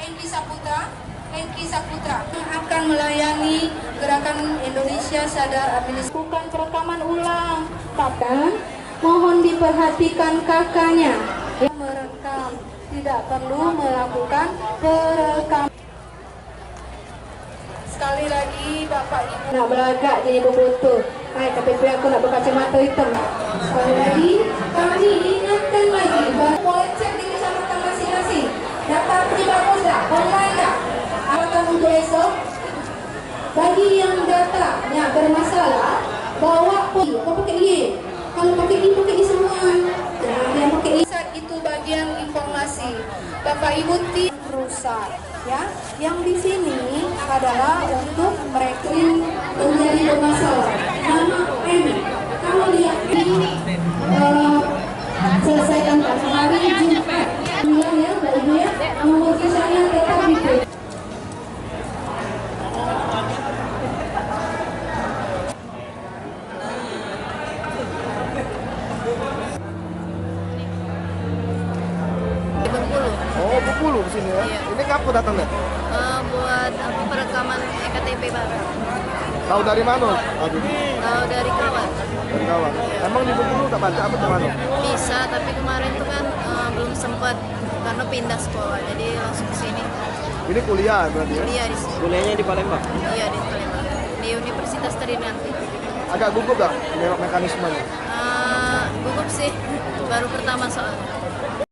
Hengki Saputra akan melayani gerakan Indonesia Sadar Administrasi. Bukan perekaman ulang, bahkan mohon diperhatikan kakaknya yang merekam, tidak perlu melakukan perekam. Sekali lagi Bapak Ibu nak belagak jadi berfoto. Tapi aku nak berkacamata hitam. Sekali lagi kami ingatkan lagi bahawa boleh cek di kecamatan masing-masing. Data beri bagus tak? Online tak? Awatan untuk esok. Bagi yang datanya bermasalah, bawa pun. Kau pakai I. Kalau pakai I semua. Jangan yang pakai I. Itu bagian informasi. Bapak Ibu tidak rusak. Ya, yang di sini adalah untuk mereka yang menjadi bermasalah. Nama M. Kalau lihat ini selesaikan pada hari Jumat. Bilang ya, Mbak Ibu ya, nomor kisahnya tetap itu. Oh, Bengkulu di sini ya. Iya. Ini kapan datangnya? Buat perekaman EKTP baru. Tahu dari mana? Aduh, Dari kawan. dari kawan. Emang di Bengkulu tak baca apa di mana? Bisa, tapi kemarin tuh kan belum sempat karena pindah sekolah, jadi langsung ke sini. Ini kuliah berarti ya? Kuliah di sini. Kuliahnya di Palembang. Iya di Palembang. Di Universitas Trinanti. Agak gugup gak mekanismenya? Gugup sih, baru pertama soalnya.